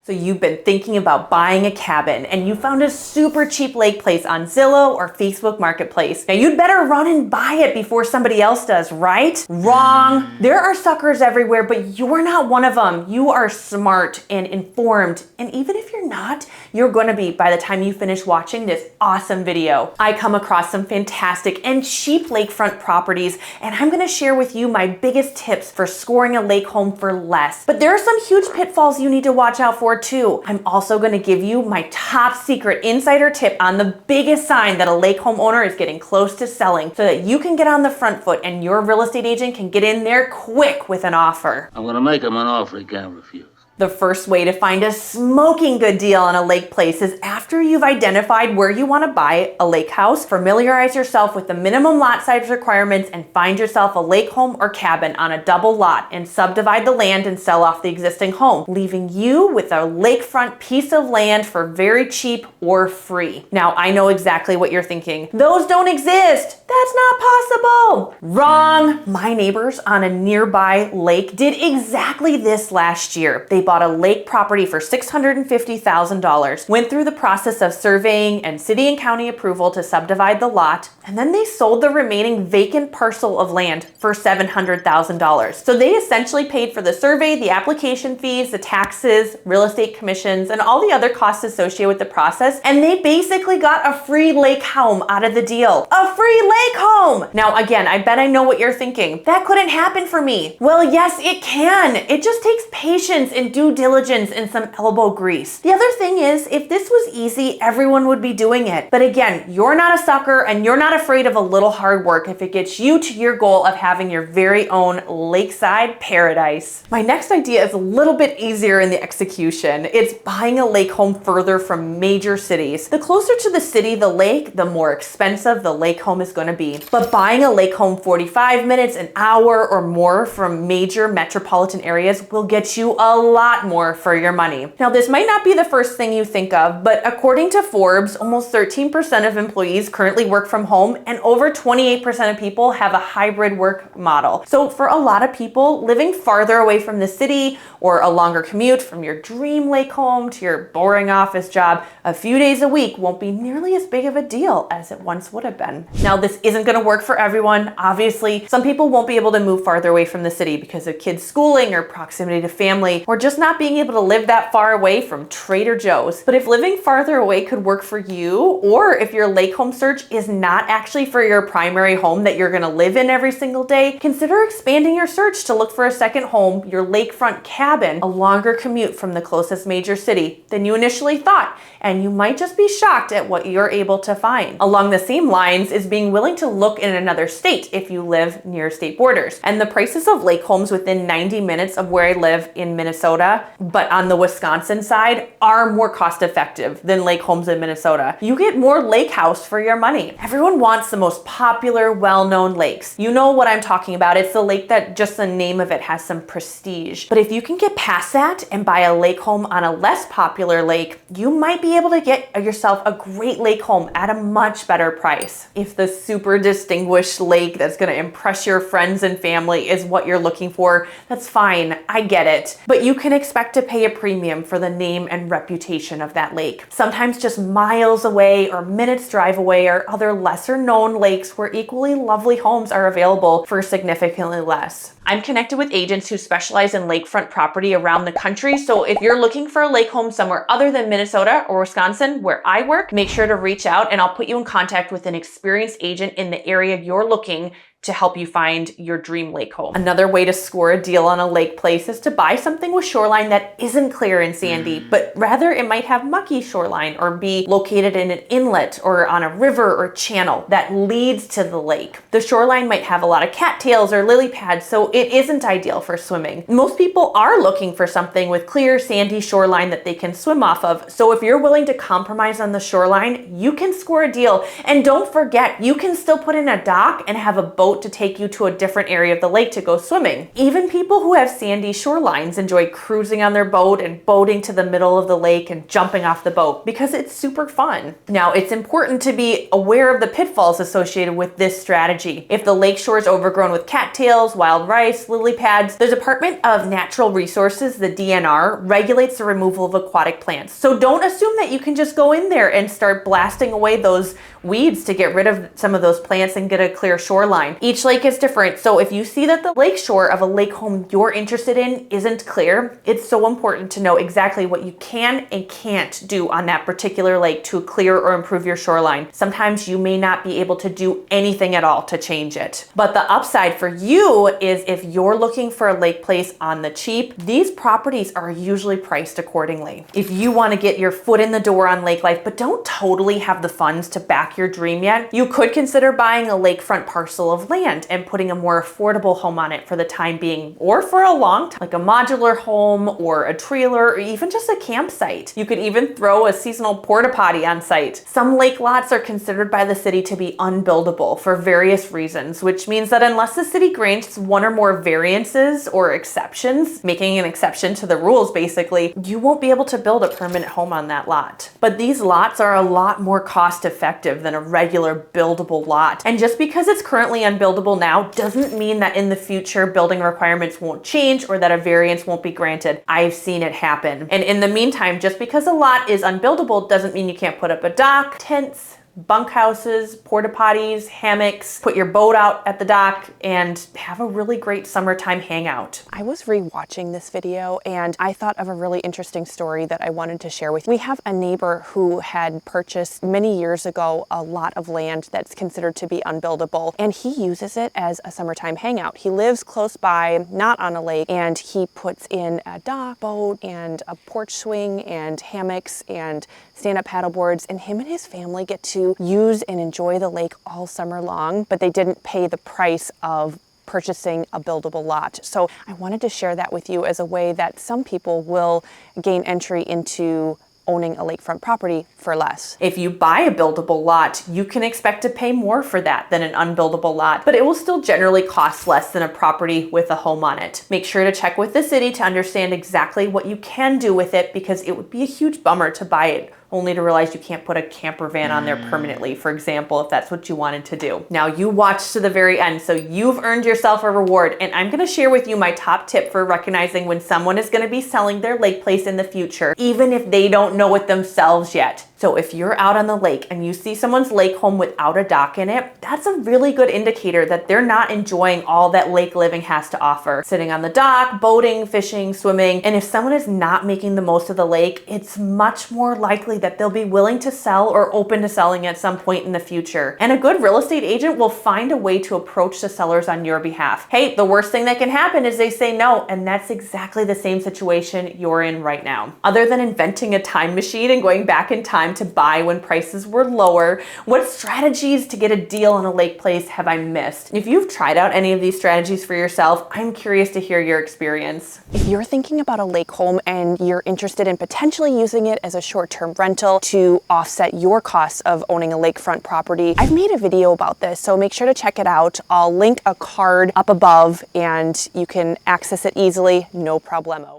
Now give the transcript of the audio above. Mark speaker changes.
Speaker 1: So you've been thinking about buying a cabin and you found a super cheap lake place on Zillow or Facebook Marketplace. Now you'd better run and buy it before somebody else does, right? Wrong. There are suckers everywhere, but you're not one of them. You are smart and informed. And even if you're not, you're gonna be by the time you finish watching this awesome video. I come across some fantastic and cheap lakefront properties, and I'm gonna share with you my biggest tips for scoring a lake home for less. But there are some huge pitfalls you need to watch out for too. I'm also going to give you my top secret insider tip on the biggest sign that a lake home owner is getting close to selling so that you can get on the front foot and your real estate agent can get in there quick with an offer.
Speaker 2: I'm going to make him an offer he can't refuse.
Speaker 1: The first way to find a smoking good deal on a lake place is after you've identified where you want to buy a lake house, familiarize yourself with the minimum lot size requirements and find yourself a lake home or cabin on a double lot and subdivide the land and sell off the existing home, leaving you with a lakefront piece of land for very cheap or free. Now, I know exactly what you're thinking. Those don't exist. That's not possible. Wrong. My neighbors on a nearby lake did exactly this last year. They bought a lake property for $650,000, went through the process of surveying and city and county approval to subdivide the lot, and then they sold the remaining vacant parcel of land for $700,000. So they essentially paid for the survey, the application fees, the taxes, real estate commissions, and all the other costs associated with the process, and they basically got a free lake home out of the deal. A free lake home! Now again, I bet I know what you're thinking. That couldn't happen for me. Well, yes, it can. It just takes patience and due diligence and some elbow grease. The other thing is, if this was easy, everyone would be doing it. But again, you're not a sucker and you're not afraid of a little hard work if it gets you to your goal of having your very own lakeside paradise. My next idea is a little bit easier in the execution. It's buying a lake home further from major cities. The closer to the city, the lake, the more expensive the lake home is going to be. But buying a lake home 45 minutes, an hour or more from major metropolitan areas will get you a lot more for your money. Now, this might not be the first thing you think of, but according to Forbes, almost 13% of employees currently work from home and over 28% of people have a hybrid work model. So for a lot of people, living farther away from the city or a longer commute from your dream lake home to your boring office job a few days a week won't be nearly as big of a deal as it once would have been. Now, this isn't going to work for everyone. Obviously, some people won't be able to move farther away from the city because of kids' schooling or proximity to family or just not being able to live that far away from Trader Joe's. But if living farther away could work for you, or if your lake home search is not actually for your primary home that you're going to live in every single day, consider expanding your search to look for a second home, your lakefront cabin, a longer commute from the closest major city than you initially thought. And you might just be shocked at what you're able to find. Along the same lines is being willing to look in another state if you live near state borders. And the prices of lake homes within 90 minutes of where I live in Minnesota, but on the Wisconsin side, are more cost effective than lake homes in Minnesota. You get more lake house for your money. Everyone wants the most popular, well-known lakes. You know what I'm talking about. It's the lake that just the name of it has some prestige. But if you can get past that and buy a lake home on a less popular lake, you might be able to get yourself a great lake home at a much better price. If the super distinguished lake that's going to impress your friends and family is what you're looking for, that's fine. I get it. But you can expect to pay a premium for the name and reputation of that lake. Sometimes just miles away or minutes drive away are other lesser known lakes where equally lovely homes are available for significantly less. I'm connected with agents who specialize in lakefront property around the country. So if you're looking for a lake home somewhere other than Minnesota or Wisconsin, where I work, make sure to reach out and I'll put you in contact with an experienced agent in the area you're looking to help you find your dream lake home. Another way to score a deal on a lake place is to buy something with shoreline that isn't clear and sandy, but rather it might have mucky shoreline or be located in an inlet or on a river or channel that leads to the lake. The shoreline might have a lot of cattails or lily pads, so it isn't ideal for swimming. Most people are looking for something with clear, sandy shoreline that they can swim off of. So if you're willing to compromise on the shoreline, you can score a deal. And don't forget, you can still put in a dock and have a boat boat to take you to a different area of the lake to go swimming. Even people who have sandy shorelines enjoy cruising on their boat and boating to the middle of the lake and jumping off the boat because it's super fun. Now, it's important to be aware of the pitfalls associated with this strategy. If the lake shore is overgrown with cattails, wild rice, lily pads, the Department of Natural Resources, the DNR, regulates the removal of aquatic plants. So don't assume that you can just go in there and start blasting away those weeds to get rid of some of those plants and get a clear shoreline. Each lake is different, so if you see that the lake shore of a lake home you're interested in isn't clear, it's so important to know exactly what you can and can't do on that particular lake to clear or improve your shoreline. Sometimes you may not be able to do anything at all to change it. But the upside for you is if you're looking for a lake place on the cheap, these properties are usually priced accordingly. If you want to get your foot in the door on lake life but don't totally have the funds to back your dream yet, you could consider buying a lakefront parcel of land and putting a more affordable home on it for the time being, or for a long time, like a modular home or a trailer or even just a campsite. You could even throw a seasonal porta potty on site. Some lake lots are considered by the city to be unbuildable for various reasons, which means that unless the city grants one or more variances or exceptions, making an exception to the rules basically, you won't be able to build a permanent home on that lot. But these lots are a lot more cost effective than a regular buildable lot. And just because it's currently unbuildable now doesn't mean that in the future building requirements won't change or that a variance won't be granted. I've seen it happen. And in the meantime, just because a lot is unbuildable doesn't mean you can't put up a dock, tents, bunkhouses, porta potties, hammocks, put your boat out at the dock, and have a really great summertime hangout.
Speaker 3: I was rewatching this video and I thought of a really interesting story that I wanted to share with you. We have a neighbor who had purchased many years ago a lot of land that's considered to be unbuildable, and he uses it as a summertime hangout. He lives close by, not on a lake, and he puts in a dock, boat, and a porch swing, and hammocks, and stand-up paddleboards, and him and his family get to use and enjoy the lake all summer long, but they didn't pay the price of purchasing a buildable lot. So I wanted to share that with you as a way that some people will gain entry into owning a lakefront property for less.
Speaker 1: If you buy a buildable lot, you can expect to pay more for that than an unbuildable lot, but it will still generally cost less than a property with a home on it. Make sure to check with the city to understand exactly what you can do with it, because it would be a huge bummer to buy it only to realize you can't put a camper van on there permanently, for example, if that's what you wanted to do. Now, you watched to the very end, so you've earned yourself a reward, and I'm gonna share with you my top tip for recognizing when someone is gonna be selling their lake place in the future, even if they don't know it themselves yet. So if you're out on the lake and you see someone's lake home without a dock in it, that's a really good indicator that they're not enjoying all that lake living has to offer. Sitting on the dock, boating, fishing, swimming, and if someone is not making the most of the lake, it's much more likely that they'll be willing to sell or open to selling at some point in the future. And a good real estate agent will find a way to approach the sellers on your behalf. Hey, the worst thing that can happen is they say no, and that's exactly the same situation you're in right now. Other than inventing a time machine and going back in time to buy when prices were lower, what strategies to get a deal on a lake place have I missed? If you've tried out any of these strategies for yourself, I'm curious to hear your experience.
Speaker 3: If you're thinking about a lake home and you're interested in potentially using it as a short-term rental to offset your costs of owning a lakefront property, I've made a video about this, so make sure to check it out. I'll link a card up above and you can access it easily, no problemo.